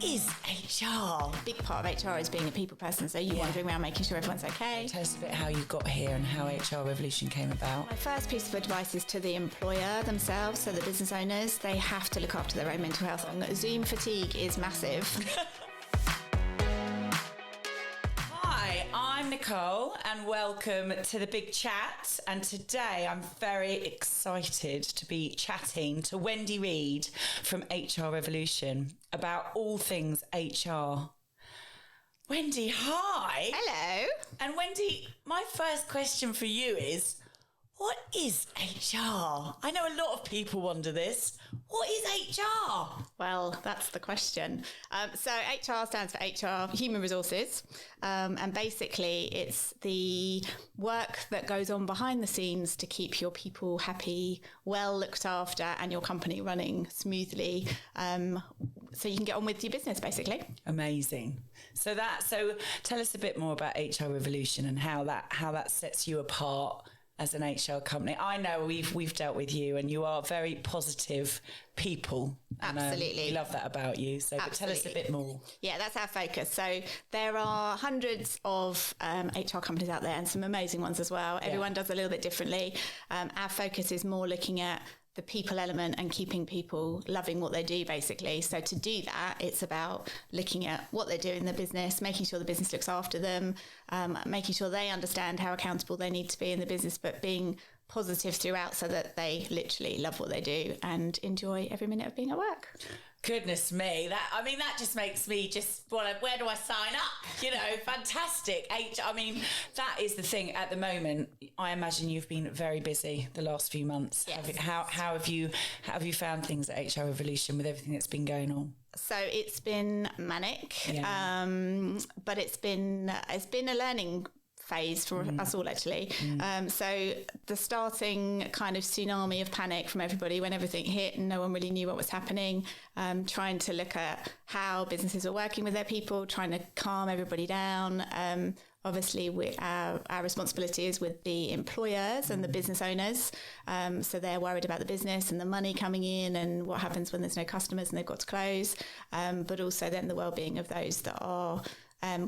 is HR? Big part of HR is being a people person, so you wandering around making sure everyone's okay. Tell us a bit how you got here and how HR Revolution came about. My first piece of advice is to the employer themselves, so the business owners. They have to look after their own mental health. Zoom fatigue is massive. Hi, I'm Nicole and welcome to the Big Chat. And today I'm very excited to be chatting to Wendy Read from HR Revolution about all things HR. Wendy, hi. Hello. And Wendy, my first question for you is, what is HR? I know a lot of people wonder this. What is HR? Well, that's the question. So HR stands for HR, Human Resources. And basically it's the work that goes on behind the scenes to keep your people happy, well looked after, and your company running smoothly. So you can get on with your business, basically. Amazing. So tell us a bit more about HR Revolution and how that sets you apart as an HR company. I know we've dealt with you and you are very positive people. Absolutely. We love that about you. So tell us a bit more. Yeah, that's our focus. So there are hundreds of HR companies out there and some amazing ones as well. Everyone does a little bit differently. Our focus is more looking at the people element and keeping people loving what they do, basically. So to do that, it's about looking at what they do in the business, making sure the business looks after them, making sure they understand how accountable they need to be in the business, but being positive throughout so that they literally love what they do and enjoy every minute of being at work. Goodness me, that just makes me just want to, where do I sign up? Fantastic. That is the thing at the moment. I imagine you've been very busy the last few months. Yes. How have you found things at HR Revolution with everything that's been going on? So it's been manic, but it's been a learning phase for us all, actually. So the starting kind of tsunami of panic from everybody when everything hit and no one really knew what was happening, trying to look at how businesses are working with their people, trying to calm everybody down. Obviously, our responsibility is with the employers and the business owners. So they're worried about the business and the money coming in and what happens when there's no customers and they've got to close. But also then the well-being of those that are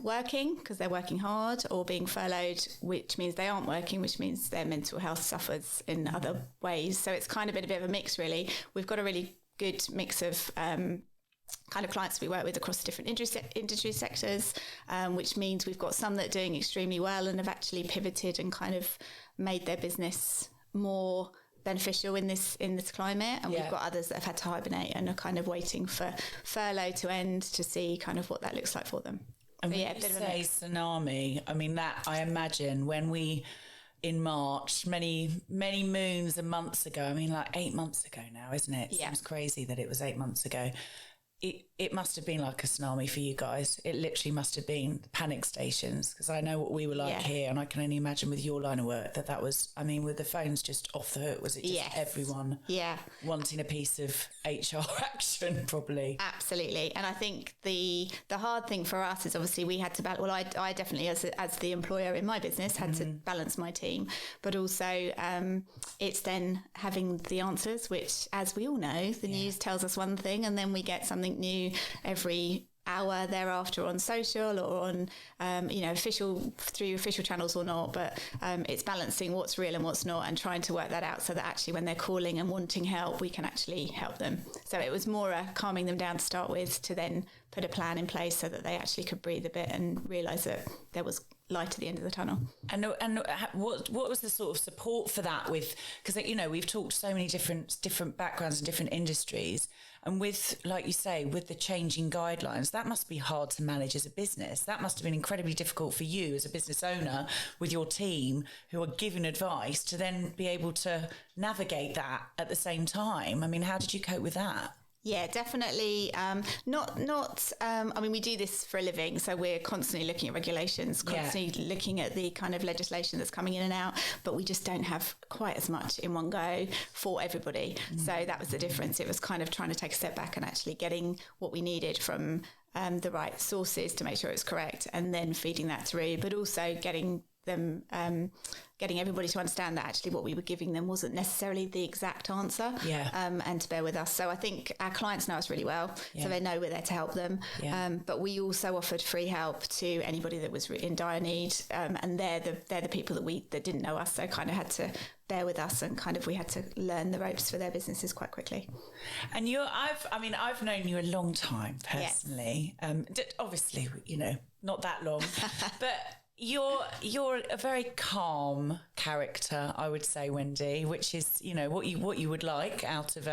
working because they're working hard, or being furloughed, which means they aren't working, which means their mental health suffers in other ways. So it's kind of been a bit of a mix, really. We've got a really good mix of kind of clients we work with across different industry sectors, which means we've got some that are doing extremely well and have actually pivoted and kind of made their business more beneficial in this climate, and we've got others that have had to hibernate and are kind of waiting for furlough to end to see kind of what that looks like for them. And when you say tsunami, I imagine when we, in March, many moons and months ago, like 8 months ago now, isn't it? It seems crazy that it was 8 months ago. It must have been like a tsunami for you guys. It literally must have been panic stations, because I know what we were like here, and I can only imagine with your line of work that was, with the phones just off the hook, was it just everyone wanting a piece of HR action, probably? Absolutely. And I think the hard thing for us is obviously we had to balance, I definitely as the employer in my business had to balance my team, but also it's then having the answers, which, as we all know, the news tells us one thing and then we get something new every hour thereafter on social or on through official channels or not, but it's balancing what's real and what's not and trying to work that out so that actually when they're calling and wanting help, we can actually help them. So it was more calming them down to start with, to then put a plan in place so that they actually could breathe a bit and realise that there was light at the end of the tunnel. And what was the sort of support for that? Because we've talked so many different backgrounds and different industries, and with, like you say, with the changing guidelines, that must be hard to manage as a business. That must have been incredibly difficult for you as a business owner with your team who are giving advice to then be able to navigate that at the same time. How did you cope with that? Yeah, definitely. We do this for a living, so we're constantly looking at regulations, constantly looking at the kind of legislation that's coming in and out, but we just don't have quite as much in one go for everybody. So that was the difference. It was kind of trying to take a step back and actually getting what we needed from the right sources to make sure it's correct, and then feeding that through, but also getting getting everybody to understand that actually what we were giving them wasn't necessarily the exact answer, and to bear with us. So I think our clients know us really well, so they know we're there to help them. But we also offered free help to anybody that was in dire need, and they're the people that didn't know us, so kind of had to bear with us, and kind of we had to learn the ropes for their businesses quite quickly. And I've known you a long time personally. Obviously, not that long, but you're a very calm character, I would say, Wendy, which is, what you would like out of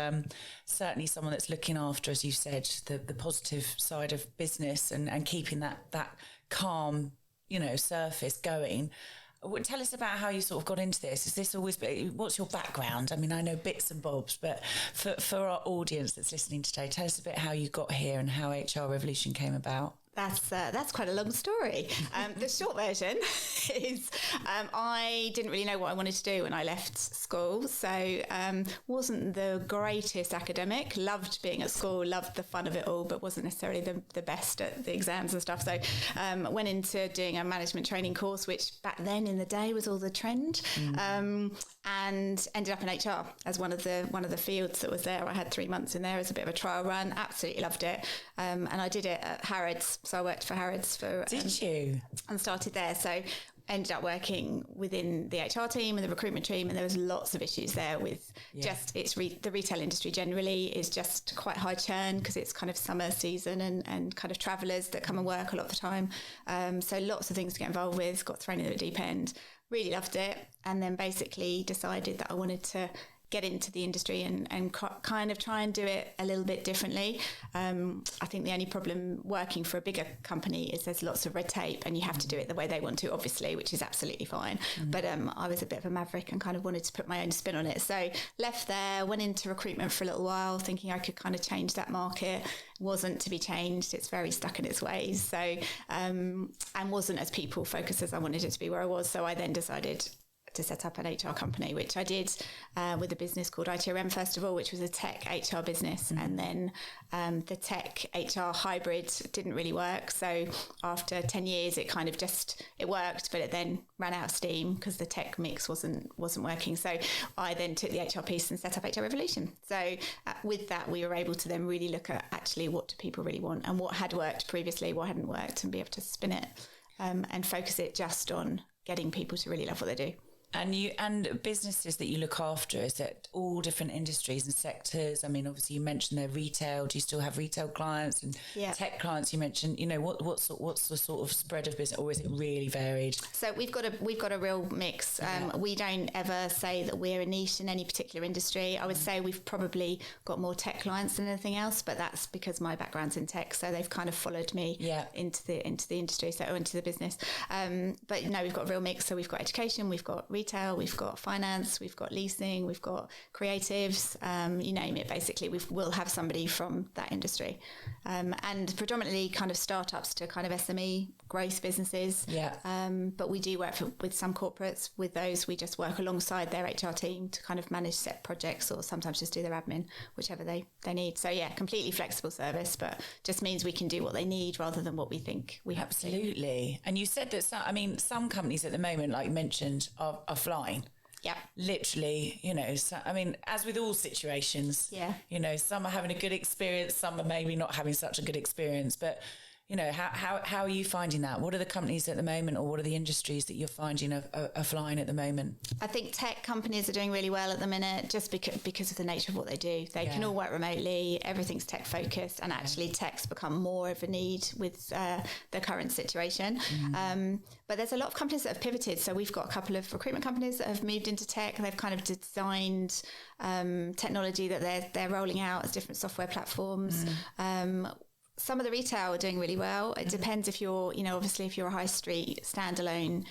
certainly someone that's looking after, as you said, the positive side of business and keeping that calm, surface going. Tell us about how you sort of got into this. Is this always, what's your background? I mean, I know bits and bobs, but for our audience that's listening today, tell us a bit how you got here and how HR Revolution came about. That's quite a long story. The short version is I didn't really know what I wanted to do when I left school. So wasn't the greatest academic, loved being at school, loved the fun of it all, but wasn't necessarily the best at the exams and stuff. So went into doing a management training course, which back then in the day was all the trend, and ended up in HR as one of the fields that was there. I had 3 months in there as a bit of a trial run, absolutely loved it. And I did it at Harrods. So I worked for Harrods for... Did you? And started there. So ended up working within the HR team and the recruitment team, and there was lots of issues there with the retail industry generally is just quite high churn because it's kind of summer season and kind of travellers that come and work a lot of the time. So lots of things to get involved with, got thrown in at the deep end, really loved it, and then basically decided that I wanted to get into the industry and kind of try and do it a little bit differently. I think the only problem working for a bigger company is there's lots of red tape and you have to do it the way they want to, obviously, which is absolutely fine. But I was a bit of a maverick and kind of wanted to put my own spin on it. So left there, went into recruitment for a little while, thinking I could kind of change that market. Wasn't to be changed. It's very stuck in its ways. So, and wasn't as people focused as I wanted it to be where I was. So I then decided to set up an HR company, which I did with a business called ITRM, first of all, which was a tech HR business. And then the tech HR hybrid didn't really work. So after 10 years, it kind of it worked, but it then ran out of steam because the tech mix wasn't working. So I then took the HR piece and set up HR Revolution. So with that, we were able to then really look at actually what do people really want and what had worked previously, what hadn't worked, and be able to spin it and focus it just on getting people to really love what they do. And businesses that you look after, is it all different industries and sectors? I mean, obviously you mentioned they're retail. Do you still have retail clients and tech clients? You mentioned, what's the sort of spread of business, or is it really varied? So we've got a real mix. We don't ever say that we're a niche in any particular industry. I would say we've probably got more tech clients than anything else, but that's because my background's in tech, so they've kind of followed me into the industry, or into the business. But no, we've got a real mix. So we've got education, we've got retail, we've got finance, we've got leasing, we've got creatives, you name it. Basically, we'll have somebody from that industry, and predominantly kind of startups to kind of SME growth businesses. But we do work with some corporates. With those, we just work alongside their HR team to kind of manage set projects, or sometimes just do their admin, whichever they need. So completely flexible service, but just means we can do what they need rather than what we think we have to do. Absolutely. And you said that some companies at the moment, like you mentioned, are flying. Yeah. Literally, so, as with all situations, some are having a good experience, some are maybe not having such a good experience, but how are you finding that? What are the companies at the moment, or what are the industries that you're finding are flying at the moment? I think tech companies are doing really well at the minute, just because of the nature of what they do. They can all work remotely, everything's tech focused, and actually tech's become more of a need with the current situation. But there's a lot of companies that have pivoted. So we've got a couple of recruitment companies that have moved into tech, and they've kind of designed technology that they're rolling out as different software platforms. Some of the retail are doing really well. It depends if you're, obviously if you're a high street standalone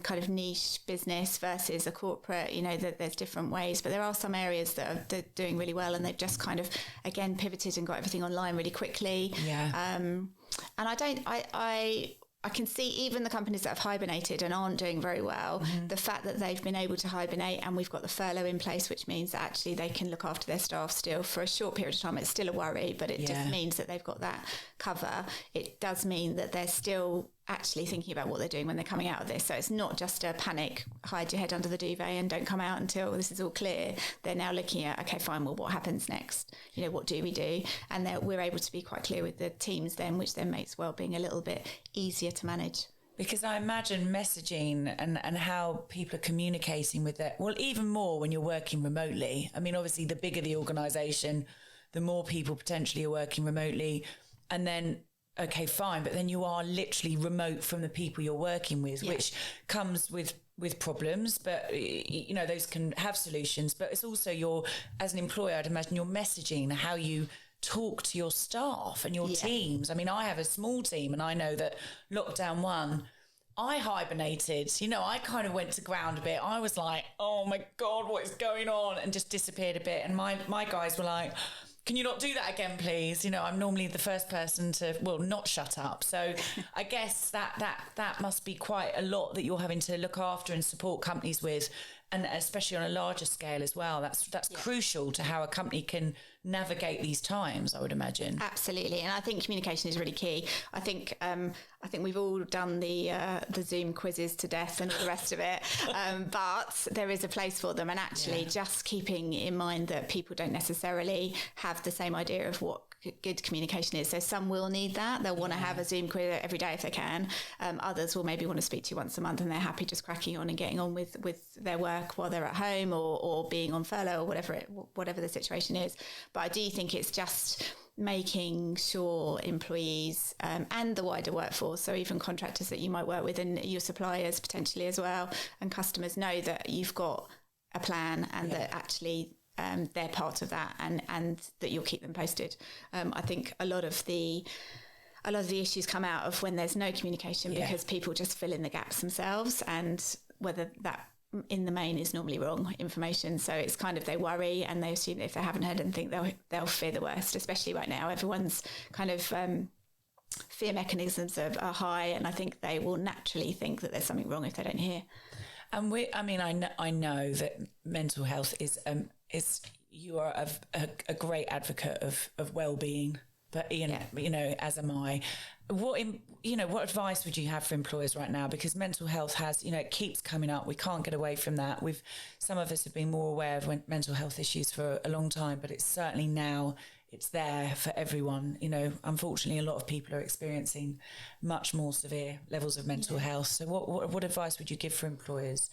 kind of niche business versus a corporate, there's different ways. But there are some areas that are doing really well, and they've just kind of, again, pivoted and got everything online really quickly. And I can see even the companies that have hibernated and aren't doing very well, the fact that they've been able to hibernate, and we've got the furlough in place, which means that actually they can look after their staff still for a short period of time. It's still a worry, but it just means that they've got that cover. It does mean that they're still actually thinking about what they're doing when they're coming out of this. So it's not just a panic, hide your head under the duvet and don't come out until this is all clear. They're now looking at, okay, fine, well, what happens next? What do we do? And we're able to be quite clear with the teams then, which then makes wellbeing a little bit easier to manage. Because I imagine messaging and how people are communicating with that, well, even more when you're working remotely. I mean, obviously, the bigger the organisation, the more people potentially are working remotely. And then, okay, fine, but then you are literally remote from the people you're working with, which comes with problems, but, those can have solutions. But it's also as an employer, I'd imagine your messaging, how you talk to your staff and your teams. I mean, I have a small team and I know that lockdown 1, I hibernated, I kind of went to ground a bit. I was like, oh my God, what is going on? And just disappeared a bit. And my guys were like, can you not do that again, please? I'm normally the first person to, not shut up. So I guess that must be quite a lot that you're having to look after and support companies with, and especially on a larger scale as well. That's crucial to how a company can navigate these times, I would imagine. Absolutely. And I think communication is really key. I think we've all done the Zoom quizzes to death and all the rest of it, but there is a place for them. And actually just keeping in mind that people don't necessarily have the same idea of what good communication is. So some will need that. They'll want to have a Zoom quiz every day if they can. Others will maybe want to speak to you once a month and they're happy just cracking on and getting on with their work while they're at home or being on furlough or whatever the situation is. But I do think it's just making sure employees and the wider workforce, so even contractors that you might work with and your suppliers potentially as well, and customers know that you've got a plan and that actually they're part of that and that you'll keep them posted. I think a lot of the issues come out of when there's no communication because people just fill in the gaps themselves, and whether that in the main is normally wrong information. So it's kind of, they worry and they assume that if they haven't heard anything, they'll fear the worst, especially right now. Everyone's kind of fear mechanisms are high, and I think they will naturally think that there's something wrong if they don't hear. And I know that mental health is you are a great advocate of well-being, but as am I. What advice would you have for employers right now? Because mental health has, it keeps coming up. We can't get away from that. Some of us have been more aware of mental health issues for a long time, but it's certainly now it's there for everyone. Unfortunately, a lot of people are experiencing much more severe levels of mental health. So what advice would you give for employers?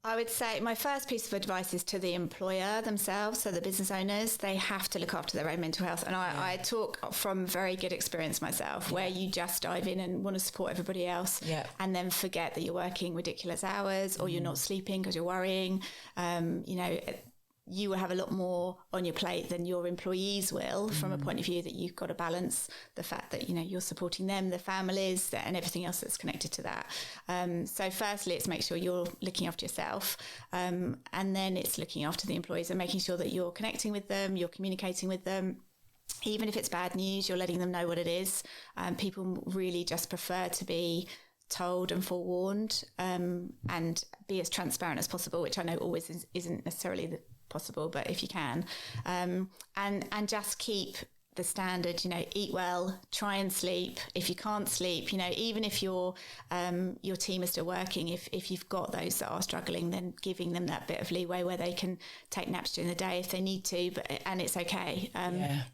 I would say my first piece of advice is to the employer themselves, so the business owners. They have to look after their own mental health. And I talk from very good experience myself, where you just dive in and want to support everybody else and then forget that you're working ridiculous hours or you're not sleeping because you're worrying. You will have a lot more on your plate than your employees will, from a point of view that you've got to balance the fact that, you're supporting them, their families, and everything else that's connected to that. So firstly, it's make sure you're looking after yourself. And then it's looking after the employees and making sure that you're connecting with them, you're communicating with them. Even if it's bad news, you're letting them know what it is. People really just prefer to be told and forewarned, and be as transparent as possible, which I know always isn't necessarily possible, but if you can, and just keep the standard, eat well, try and sleep. If you can't sleep, even if your team is still working, if you've got those that are struggling, then giving them that bit of leeway where they can take naps during the day if they need to, and it's okay.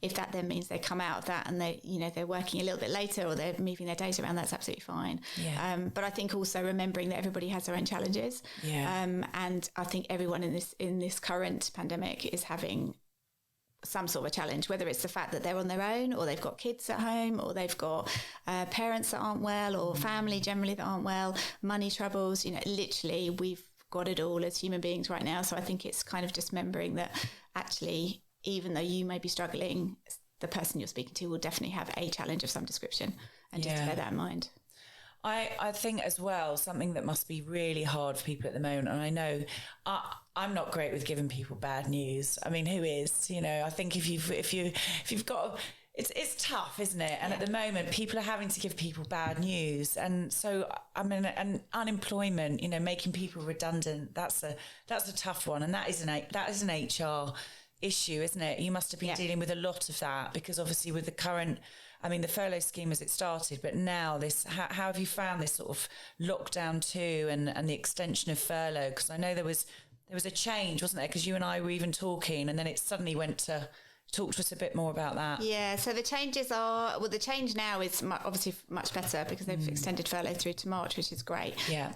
If that then means they come out of that and they're working a little bit later or they're moving their days around, that's absolutely fine. But I think also remembering that everybody has their own challenges. And I think everyone in this current pandemic is having some sort of a challenge, whether it's the fact that they're on their own or they've got kids at home or they've got parents that aren't well or family generally that aren't well, money troubles, literally we've got it all as human beings right now. So I think it's kind of just remembering that actually, even though you may be struggling, the person you're speaking to will definitely have a challenge of some description, and just to bear that in mind. I think as well, something that must be really hard for people at the moment, and I know I'm not great with giving people bad news. I mean, who is? I think if you've got, it's tough, isn't it? And at the moment, people are having to give people bad news, and so and unemployment, making people redundant. That's a tough one, and that is an HR issue, isn't it? You must have been dealing with a lot of that, because obviously with the current, I mean, the furlough scheme as it started, but now this, how have you found this sort of lockdown too, and the extension of furlough? Because I know there was a change, wasn't there? Because you and I were even talking, and then it suddenly went to... Talk to us a bit more about that. Yeah, so the changes are, well, the change now is obviously much better because they've extended furlough through to March, which is great. Yeah.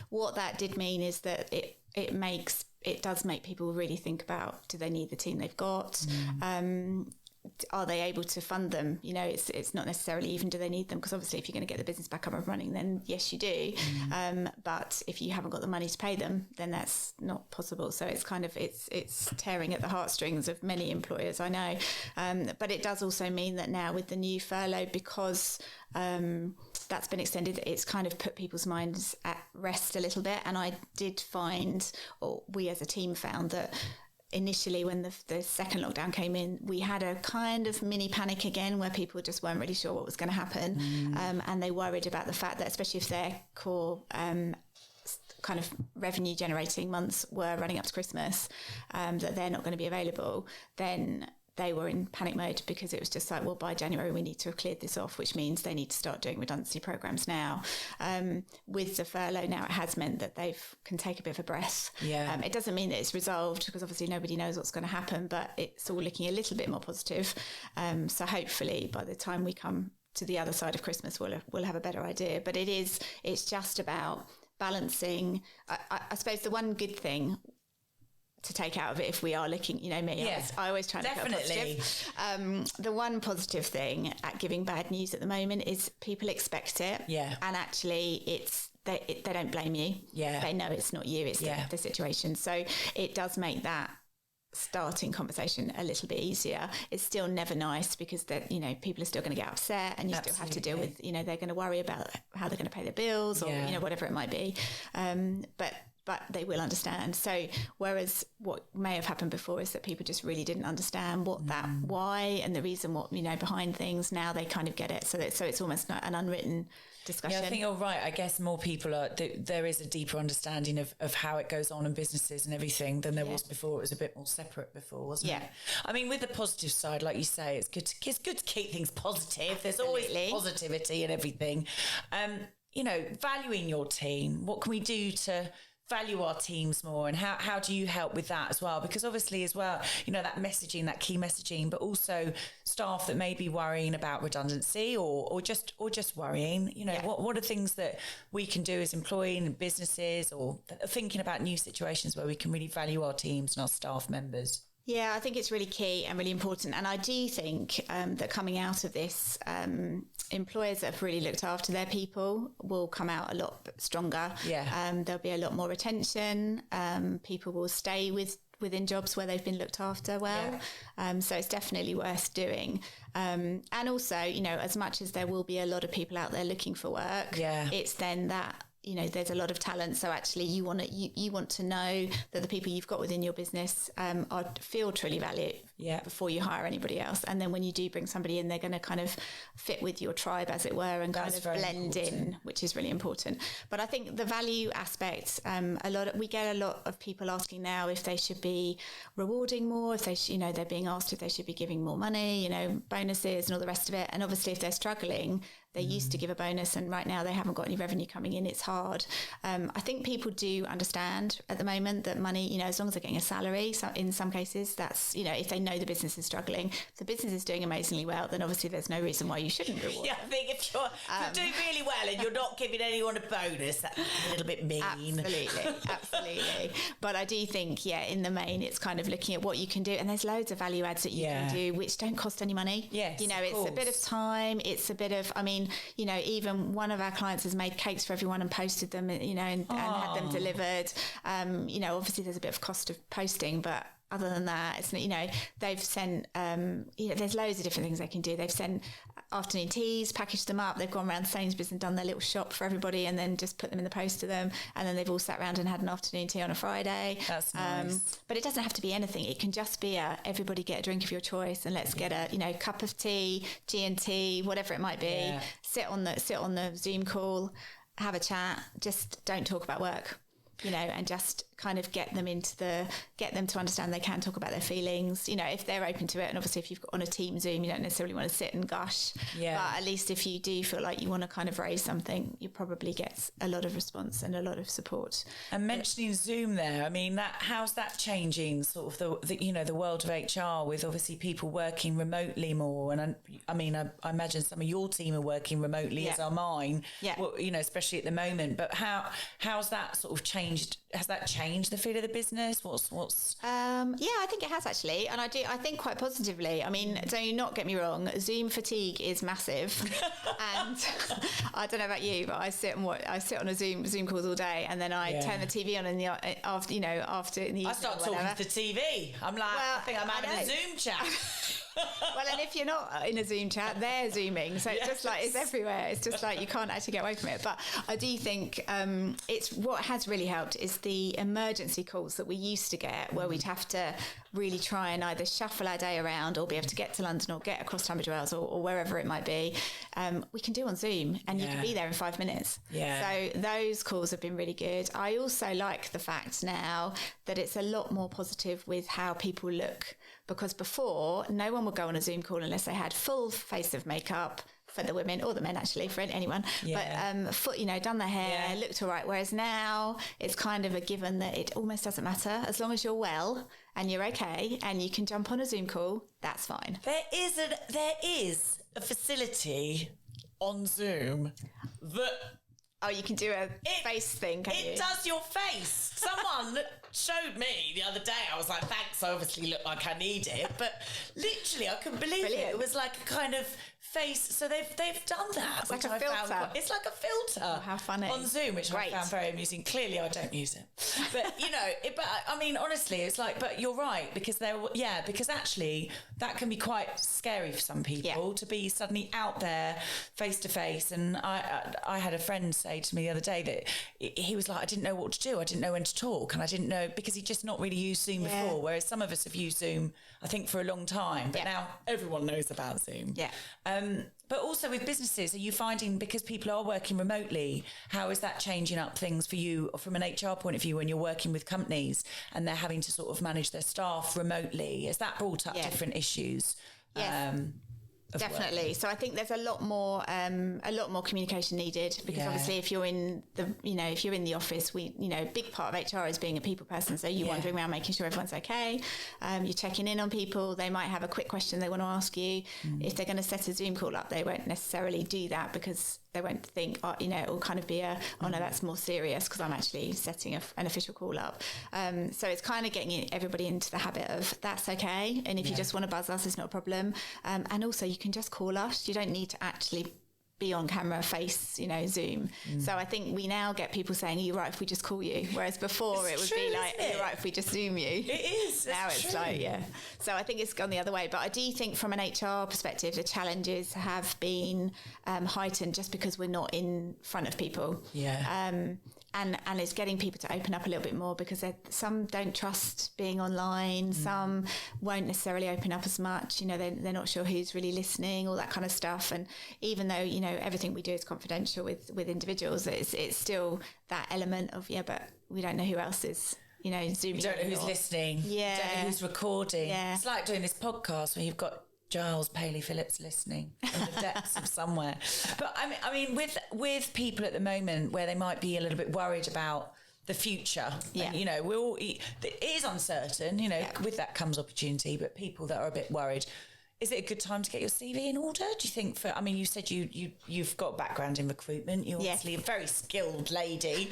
What that did mean is that it does make people really think about, do they need the team they've got? Are they able to fund them? You know, it's not necessarily even do they need them, because obviously if you're going to get the business back up and running, then yes, you do. But if you haven't got the money to pay them, then that's not possible. So it's kind of, it's tearing at the heartstrings of many employers, I know. But it does also mean that now with the new furlough, because that's been extended, it's kind of put people's minds at rest a little bit. And I did find, or we as a team found, that initially when the second lockdown came in, we had a kind of mini panic again where people just weren't really sure what was going to happen. And they worried about the fact that, especially if their core kind of revenue generating months were running up to Christmas, that they're not going to be available, then they were in panic mode, because it was just like, well, by January we need to have cleared this off, which means they need to start doing redundancy programs now. With the furlough now, it has meant that they can take a bit of a breath. Yeah. It doesn't mean that it's resolved, because obviously nobody knows what's going to happen, but it's all looking a little bit more positive. So hopefully by the time we come to the other side of Christmas, we'll have a better idea. But it's just about balancing. I suppose the one good thing to take out of it, if we are looking, you know me, I always try to look positive. The one positive thing at giving bad news at the moment is people expect it. Yeah. And actually they don't blame you. Yeah. They know it's not you, it's the situation. So it does make that starting conversation a little bit easier. It's still never nice, because that, you know, people are still going to get upset, and you still have to deal with, you know, they're going to worry about how they're going to pay their bills, or, you know, whatever it might be. But they will understand. So whereas what may have happened before is that people just really didn't understand why and the reason, what, you know, behind things. Now they kind of get it. So it's almost not an unwritten discussion. Yeah, I think you're right. I guess more people there is a deeper understanding of how it goes on in businesses and everything than there was before. It was a bit more separate before, wasn't it? I mean, with the positive side, like you say, it's good to keep things positive. There's always positivity and everything. You know, valuing your team. What can we do to value our teams more, and how do you help with that as well? Because obviously as well, you know, that messaging, that key messaging, but also staff that may be worrying about redundancy or just worrying, you know, what are things that we can do as employing businesses, or thinking about new situations where we can really value our teams and our staff members? Yeah, I think it's really key and really important. And I do think that coming out of this, employers that have really looked after their people will come out a lot stronger. Yeah. There'll be a lot more retention. People will stay within jobs where they've been looked after well. Yeah. So it's definitely worth doing. And also, you know, as much as there will be a lot of people out there looking for work, it's then that, you know, there's a lot of talent. So actually you want to know that the people you've got within your business feel truly valued before you hire anybody else. And then when you do bring somebody in, they're going to kind of fit with your tribe, as it were, and kind of blend in, which is really important. But I think the value aspect, we get a lot of people asking now if they should be rewarding more, if they they're being asked if they should be giving more money, you know, bonuses and all the rest of it. And obviously if they're struggling, they used to give a bonus, and right now they haven't got any revenue coming in. It's hard. I think people do understand at the moment that money, you know, as long as they're getting a salary, so in some cases that's, you know, if they know the business is struggling, if the business is doing amazingly well, then obviously there's no reason why you shouldn't reward. Yeah, I think if you're doing really well and you're not giving anyone a bonus, that's a little bit mean. Absolutely. But I do think, in the main, it's kind of looking at what you can do, and there's loads of value adds that you can do which don't cost any money. Yes, you know, it's a bit of time, it's a bit of, I mean, you know, even one of our clients has made cakes for everyone and posted them, you know, and had them delivered. You know, obviously there's a bit of cost of posting, but other than that, it's, you know, they've sent, you know, there's loads of different things they can do. They've sent afternoon teas, packaged them up. They've gone around Sainsbury's and done their little shop for everybody, and then just put them in the post to them. And then they've all sat around and had an afternoon tea on a Friday. That's nice. But it doesn't have to be anything. It can just be everybody get a drink of your choice, and let's get a, you know, cup of tea, G&T, whatever it might be. Yeah. Sit on the Zoom call, have a chat. Just don't talk about work. and just kind of get them to understand they can talk about their feelings, if they're open to it. And obviously if you've got on a team Zoom, you don't necessarily want to sit and gush, but at least if you do feel like you want to kind of raise something, you probably get a lot of response and a lot of support. And mentioning Zoom there, I mean, how's that changing sort of the world of HR, with obviously people working remotely more? And I imagine some of your team are working remotely, as are mine, especially at the moment. But how's that sort of changed? Has that changed the feel of the business? What's I think it has actually, and I think quite positively. I mean, do not get me wrong, Zoom fatigue is massive, and I don't know about you, but I sit on a Zoom calls all day, and then I turn the TV on in the after in the evening. I start talking to the TV. I'm like, I think I'm having a Zoom chat. Well, and if you're not in a Zoom chat, they're Zooming. So it's just like, it's everywhere. It's just like you can't actually get away from it. But I do think it's what has really helped is the emergency calls that we used to get, where we'd have to really try and either shuffle our day around or be able to get to London or get across Tunbridge Wells or wherever it might be. We can do on Zoom, and you can be there in 5 minutes. So those calls have been really good. I also like the fact now that it's a lot more positive with how people look, because before no one would go on a Zoom call unless they had full face of makeup, for the women or the men actually, for anyone, but done their hair, looked all right, whereas now it's kind of a given that it almost doesn't matter. As long as you're well and you're okay and you can jump on a Zoom call, that's fine. There is a facility on Zoom that you can do a face thing, can you? It does your face. Someone showed me the other day. I was like, thanks, I obviously look like I need it. But literally, I couldn't believe it. It was like a kind of face. So they've done that. It's like a filter. It's like a filter. Oh, how funny. On Zoom, which I found very amusing. Clearly, I don't use it. But, but I mean, honestly, it's like, but you're right, because because actually that can be quite scary for some people to be suddenly out there face to face. And I had a friend say to me the other day that he was like, I didn't know what to do. I didn't know when to talk. And I didn't know, because he'd just not really used Zoom before. Whereas some of us have used Zoom, I think, for a long time. But now everyone knows about Zoom. But also with businesses, are you finding, because people are working remotely, how is that changing up things for you from an HR point of view when you're working with companies and they're having to sort of manage their staff remotely? Has that brought up different issues? Yes. Definitely. Work. So I think there's a lot more communication needed, because obviously if you're in the office, a big part of HR is being a people person. So you're wandering around making sure everyone's okay. You're checking in on people. They might have a quick question they want to ask you. If they're going to set a Zoom call up, they won't necessarily do that, because they won't think, it will kind of be no, that's more serious because I'm actually setting an official call up. So it's kind of getting everybody into the habit of that's okay. And if you just want to buzz us, it's not a problem. And also you can just call us. You don't need to actually be on camera, face, Zoom. So I think we now get people saying, are you right if we just call you? Whereas before it would be like, are you right if we just Zoom you? It is. Now it's true. like, So I think it's gone the other way. But I do think from an HR perspective, the challenges have been heightened just because we're not in front of people. And it's getting people to open up a little bit more, because some don't trust being online. Some won't necessarily open up as much. They're not sure who's really listening, all that kind of stuff. And even though, everything we do is confidential with individuals, it's still that element of, but we don't know who else is, Zooming. You don't know who's listening. You don't know who's recording. It's like doing this podcast where you've got Giles Paley Phillips listening in the depths of somewhere. But I mean, with people at the moment where they might be a little bit worried about the future, and, it is uncertain, with that comes opportunity, but people that are a bit worried, is it a good time to get your CV in order, do you think? You said you've got a background in recruitment. You're obviously a very skilled lady.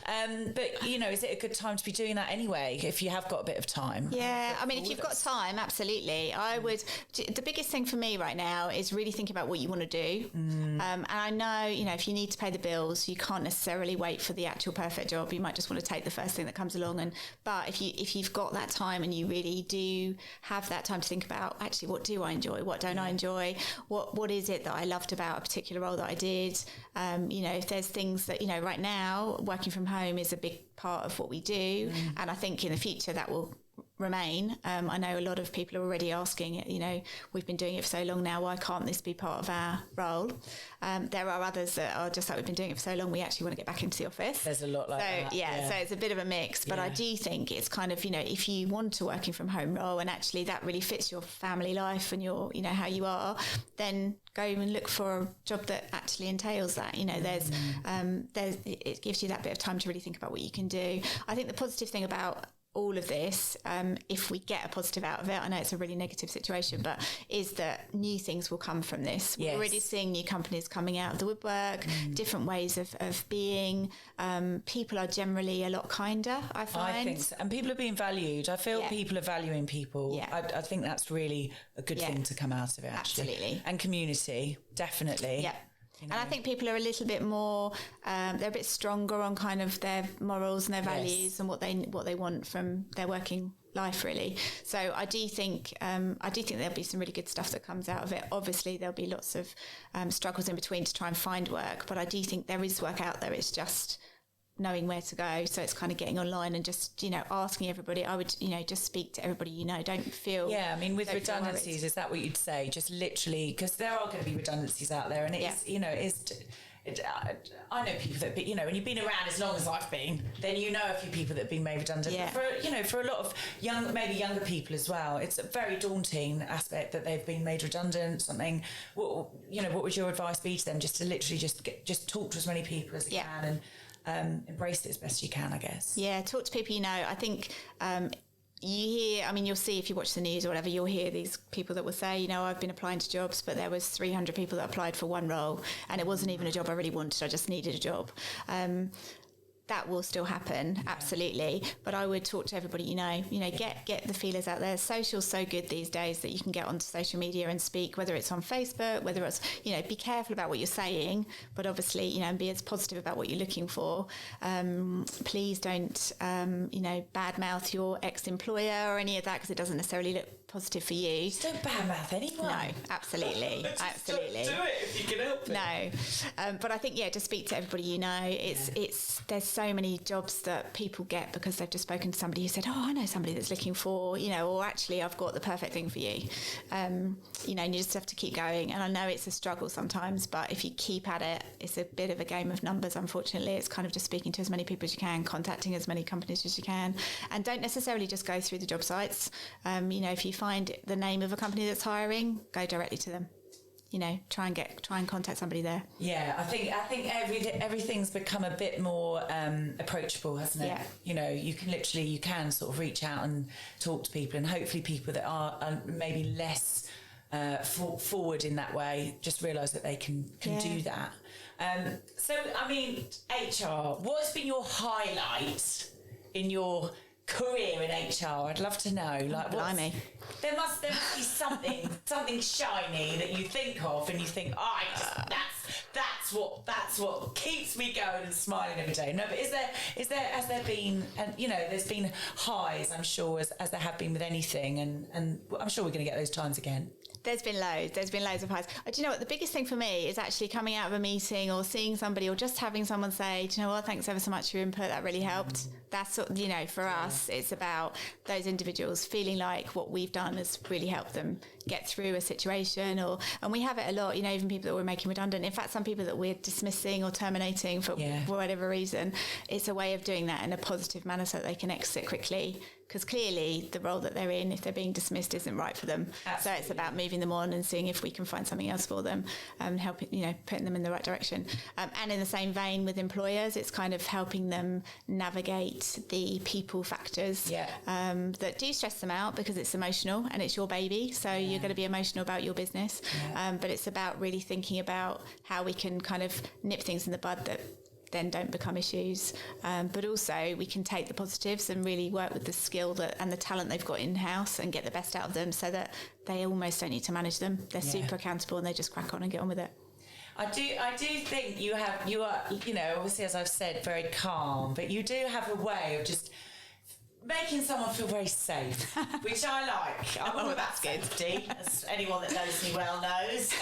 But, is it a good time to be doing that anyway, if you have got a bit of time? Yeah, I mean, if you've got time, absolutely. The biggest thing for me right now is really think about what you want to do. And I know, if you need to pay the bills, you can't necessarily wait for the actual perfect job. You might just want to take the first thing that comes along. But if you've got that time and you really do have that time to think about, actually, what do I enjoy? What don't I enjoy? What is it that I loved about a particular role that I did? If there's things that, right now, working from home is a big part of what we do. And I think in the future that will remain. I know a lot of people are already asking, we've been doing it for so long now, why can't this be part of our role? There are others that are just like, we've been doing it for so long, we actually want to get back into the office. There's a lot like that. So it's a bit of a mix, but I do think it's kind of, if you want a working from home role and actually that really fits your family life and your, how you are, then go and look for a job that actually entails that. There's it gives you that bit of time to really think about what you can do. I think the positive thing about all of this, if we get a positive out of it, I know it's a really negative situation, but is that new things will come from this. We're already seeing new companies coming out of the woodwork, different ways of being. People are generally a lot kinder, I find. I think so. And people are being valued. I feel people are valuing people. Yeah. I think that's really a good thing to come out of it, actually. Absolutely. And community, definitely. Yeah. And I think people are a little bit more, they're a bit stronger on kind of their morals and their values and what they want from their working life, really. So I do think there'll be some really good stuff that comes out of it. Obviously, there'll be lots of struggles in between to try and find work, but I do think there is work out there. It's just knowing where to go. So it's kind of getting online and just, asking everybody. I would, just speak to everybody, don't feel... Yeah, I mean, with redundancies, is that what you'd say? Just literally, because there are going to be redundancies out there and it's, I know people that, when you've been around as long as I've been, then a few people that have been made redundant. Yeah. For a lot of younger people as well, it's a very daunting aspect that they've been made redundant, something. What would your advice be to them? Just to literally just talk to as many people as you can and embrace it as best you can, I guess. Yeah, talk to people I think you hear, you'll see if you watch the news or whatever, you'll hear these people that will say, I've been applying to jobs, but there was 300 people that applied for one role and it wasn't even a job I really wanted, I just needed a job. That will still happen, absolutely. But I would talk to everybody get the feelers out there. Social's so good these days that you can get onto social media and speak, whether it's on Facebook, whether it's, be careful about what you're saying, but obviously, and be as positive about what you're looking for. Please don't, badmouth your ex-employer or any of that, because it doesn't necessarily look positive for you. Just don't badmouth anyone. No, absolutely. Absolutely. Don't do it if you can help it. No. But I think, just speak to everybody It's there's so many jobs that people get because they've just spoken to somebody who said, I know somebody that's looking for, or actually I've got the perfect thing for you. And you just have to keep going. And I know it's a struggle sometimes, but if you keep at it, it's a bit of a game of numbers, unfortunately. It's kind of just speaking to as many people as you can, contacting as many companies as you can. And don't necessarily just go through the job sites. If you find the name of a company that's hiring, go directly to them. Try and contact somebody there. Yeah, I think everything's become a bit more approachable, hasn't it? Yeah. You can sort of reach out and talk to people, and hopefully people that are maybe less forward in that way just realise that they can do that. So, HR, what's been your highlight in your career in HR? I'd love to know. Blimey. There must be something shiny that you think of, and you think, that's what keeps me going and smiling every day. No, but has there been, and there's been highs, I'm sure, as there have been with anything, and I'm sure we're going to get those times again. There's been loads of highs. Do you know what? The biggest thing for me is actually coming out of a meeting or seeing somebody or just having someone say, do you know what, thanks ever so much for your input, that really helped. That's what, for us, it's about those individuals feeling like what we've done has really helped them get through a situation, and we have it a lot, even people that we're making redundant. In fact, some people that we're dismissing or terminating for whatever reason, it's a way of doing that in a positive manner so that they can exit quickly. Because clearly the role that they're in, if they're being dismissed, isn't right for them. Absolutely. So it's about moving them on and seeing if we can find something else for them, and helping, putting them in the right direction. And in the same vein with employers, it's kind of helping them navigate the people factors that do stress them out, because it's emotional and it's your baby. So you're going to be emotional about your business. But it's about really thinking about how we can kind of nip things in the bud that then don't become issues, but also we can take the positives and really work with the skill and the talent they've got in-house and get the best out of them, so that they almost don't need to manage them. They're super accountable and they just crack on and get on with it. I do think you are, obviously, as I've said, very calm, but you do have a way of just making someone feel very safe, which I like. I'm all about safety, as anyone that knows me well knows.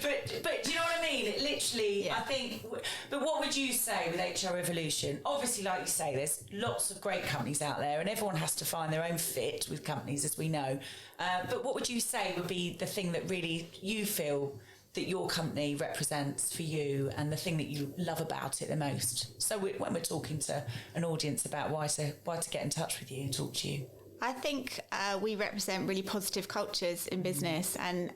but do you know what I mean? It literally, I think. But what would you say with HR Revolution? Obviously, like you say, there's lots of great companies out there, and everyone has to find their own fit with companies, as we know. But what would you say would be the thing that really you feel that your company represents for you, and the thing that you love about it the most? So when we're talking to an audience about why to get in touch with you and talk to you. I think we represent really positive cultures in business, and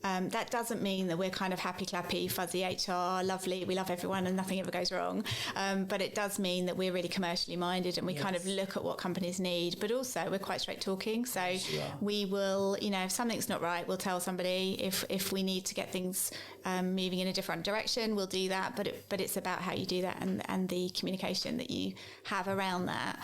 that doesn't mean that we're kind of happy, clappy, fuzzy HR, lovely, we love everyone and nothing ever goes wrong. But it does mean that we're really commercially minded, and we kind of look at what companies need, but also we're quite straight talking. So we will, if something's not right, we'll tell somebody. If we need to get things moving in a different direction, we'll do that. But it's about how you do that, and the communication that you have around that,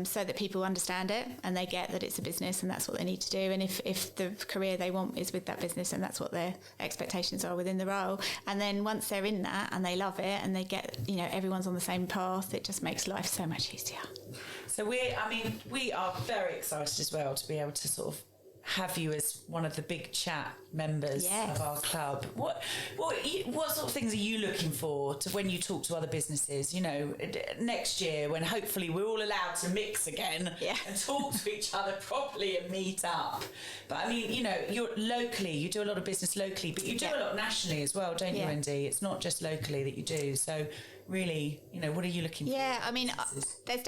so that people understand it and they get that it's a business and that's what they need to do. And if the career they want is with that business, and that's what their expectations are within the role. And then once they're in that and they love it and they get, everyone's on the same path, it just makes life so much easier. So we are very excited as well to be able to sort of have you as one of the big chat members of our club. What sort of things are you looking for to when you talk to other businesses, next year, when hopefully we're all allowed to mix again and talk to each other properly and meet up? But you're locally, you do a lot of business locally, but you do a lot nationally as well, don't you, Wendy? It's not just locally that you do. So really, what are you looking for? Yeah, I mean, there's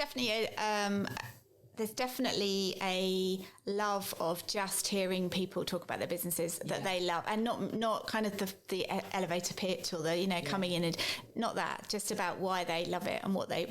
definitely a love of just hearing people talk about their businesses that they love, and not kind of the elevator pitch or the coming in, and not that, just about why they love it and what they've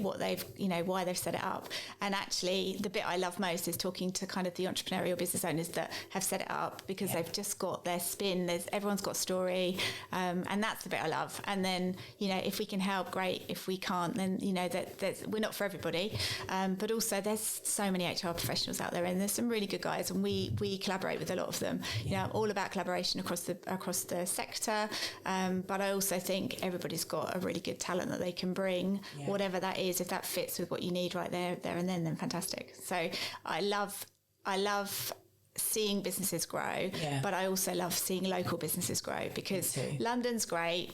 why they've set it up. And actually the bit I love most is talking to kind of the entrepreneurial business owners that have set it up, because they've just got their spin. Everyone's got a story, and that's the bit I love. And then if we can help, great. If we can't, then that we're not for everybody, but also there's so many HR professionals out there, and there's some really good guys, and we collaborate with a lot of them. I'm all about collaboration across the sector, but I also think everybody's got a really good talent that they can bring, whatever that is. If that fits with what you need right there and then fantastic. So I love seeing businesses grow, but I also love seeing local businesses grow, because London's great,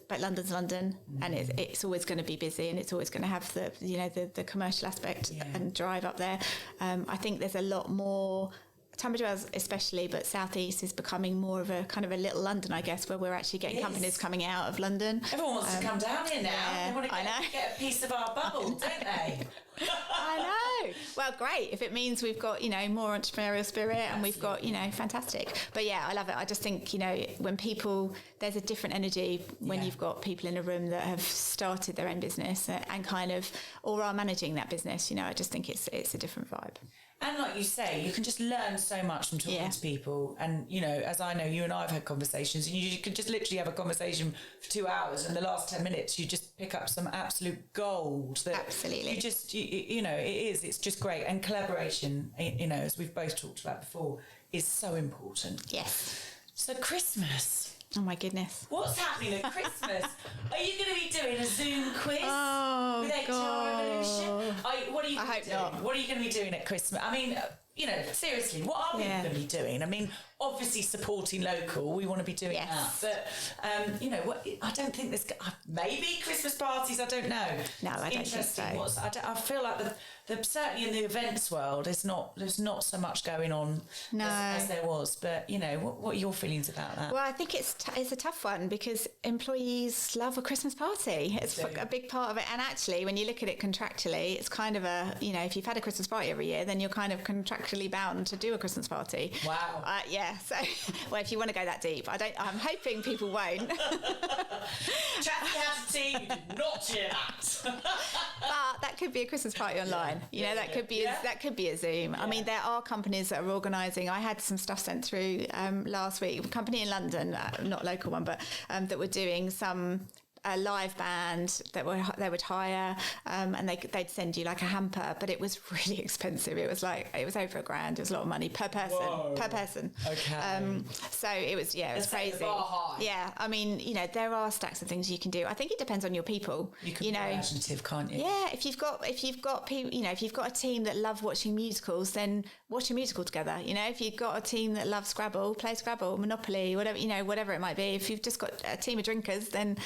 but London's London, and it's always going to be busy, and it's always going to have the commercial aspect and drive up there. I think there's a lot more, Tunbridge Wells especially, but South East is becoming more of a kind of a little London, I guess, where we're actually getting companies coming out of London. Everyone wants to come down here now. They want to get a piece of our bubble, don't they? I know. Well, great. If it means we've got, more entrepreneurial spirit, and we've got, fantastic. But I love it. I just think, when people, there's a different energy when you've got people in a room that have started their own business and kind of, or are managing that business. I just think it's a different vibe. And like you say, you can just learn so much from talking to people. And, as I know, you and I have had conversations, and you can just literally have a conversation for 2 hours, and the last 10 minutes, you just pick up some absolute gold. Absolutely. You just, it's just great. And collaboration, as we've both talked about before, is so important. Yes. So Christmas. Oh my goodness. What's happening at Christmas? Are you going to be doing a Zoom quiz with HR Revolution? What are you going to be doing? What are you going to be doing at Christmas? I mean, seriously, what are we going to be doing? I mean, obviously supporting local, we want to be doing that. But, I don't think there's... Maybe Christmas parties, I don't know. No, I don't think so. I feel like certainly in the events world, there's not so much going on as there was. But, what are your feelings about that? Well, I think it's a tough one, because employees love a Christmas party. It's a big part of it. And actually, when you look at it contractually, it's kind of if you've had a Christmas party every year, then you're kind of contractually bound to do a Christmas party. Wow. So, well, if you want to go that deep, I'm hoping people won't. Chatty, you did not hear that. But that could be a Christmas party online. That could be a Zoom. Yeah. I mean, there are companies that are organising. I had some stuff sent through last week. A company in London, not a local one, but that were doing some a live band that they would hire, and they'd send you like a hamper, but it was really expensive. It was over $1,000. It was a lot of money per person. Whoa. Per person. Okay. So it was crazy. The bar high. Yeah, I mean, there are stacks of things you can do. I think it depends on your people. You can be imaginative, can't you? Yeah, if you've got people, if you've got a team that love watching musicals, then watch a musical together. If you've got a team that loves Scrabble, play Scrabble, Monopoly, whatever it might be. If you've just got a team of drinkers, then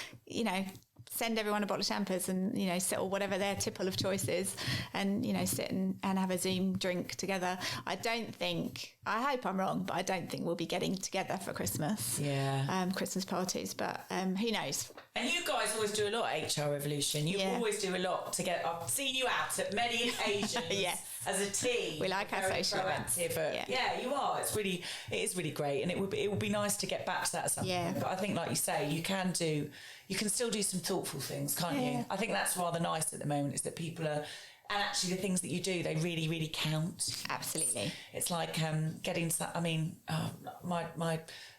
send everyone a bottle of champers and or whatever their tipple of choice is, and sit and have a Zoom drink together. I hope I'm wrong, but I don't think we'll be getting together for Christmas. Yeah. Christmas parties, but who knows? And you guys always do a lot at HR Revolution. You always do a lot to get. I've seen you out at many occasions. Yes. As a team, we like our social events. Yeah, you are. It is really great, and it would be nice to get back to that at some point. But I think, like you say, you can still do some thoughtful things, can't you? I think that's rather nice at the moment, is that people are. And actually, the things that you do, they really, really count. Absolutely. It's like getting.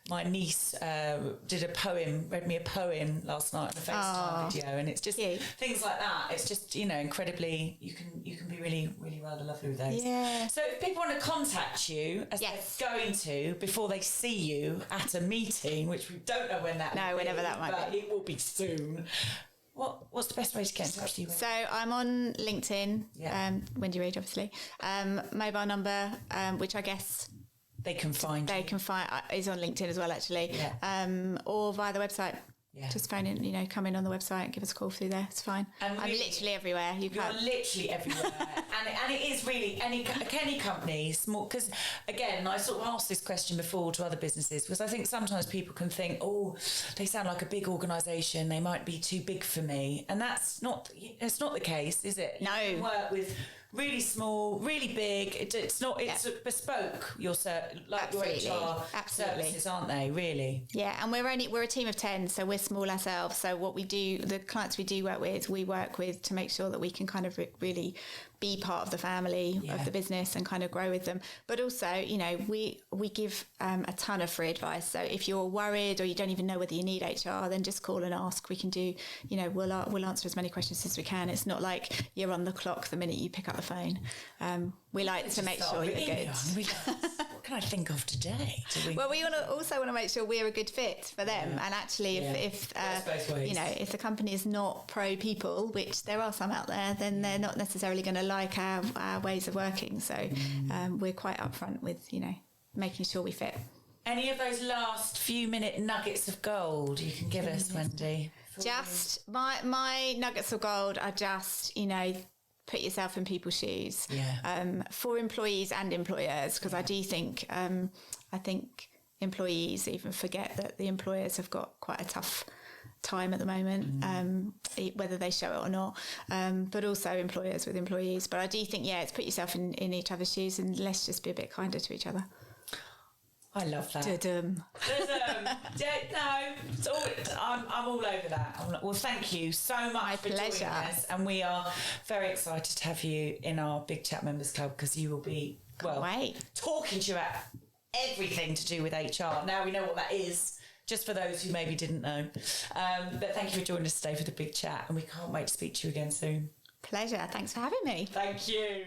My niece read me a poem last night on a FaceTime video, and it's just things like that. It's just incredibly. You can be really, really rather lovely with those. Yeah. So if people want to contact you, as they're going to before they see you at a meeting, which we don't know when that. No, whenever that might be. It will be soon. What's the best way to get in touch with you? So I'm on LinkedIn, Wendy Read, obviously. Mobile number, which I guess they can find is on LinkedIn as well, actually. Yeah. Or via the website. Yeah. Just phone in, come in on the website and give us a call through there. It's fine. And I'm literally everywhere. You're literally everywhere. and it is really any company, small, because again, I sort of asked this question before to other businesses, because I think sometimes people can think, they sound like a big organisation, they might be too big for me. And it's not the case, is it? No. You can work with really small, really big. It's bespoke. Your HR services, aren't they? Really. Yeah, and we're a team of 10, so we're small ourselves. So what we do, the clients we do work with to make sure that we can kind of really be part of the family of the business and kind of grow with them. But also, we give a ton of free advice. So if you're worried or you don't even know whether you need HR, then just call and ask. We can do, we'll answer as many questions as we can. It's not like you're on the clock the minute you pick up the phone. We like to make sure you're good. What can I think of today? Well, we also want to make sure we're a good fit for them. And actually, if the company is not pro people, which there are some out there, then they're not necessarily going to like our ways of working. So we're quite upfront with, making sure we fit. Any of those last few minute nuggets of gold you can give us, Wendy? Just my nuggets of gold are just, put yourself in people's shoes. For employees and employers, because I do think I think employees even forget that the employers have got quite a tough time at the moment, whether they show it or not, but also employers with employees. But I do think, it's put yourself in each other's shoes, and let's just be a bit kinder to each other. I love that. Da-dum. I'm all over that. Well, thank you so much for joining us, and we are very excited to have you in our Big Chat Members Club, because you will be talking to you about everything to do with HR. Now we know what that is, just for those who maybe didn't know. But thank you for joining us today for the Big Chat, and we can't wait to speak to you again soon. Pleasure. Thanks for having me. Thank you.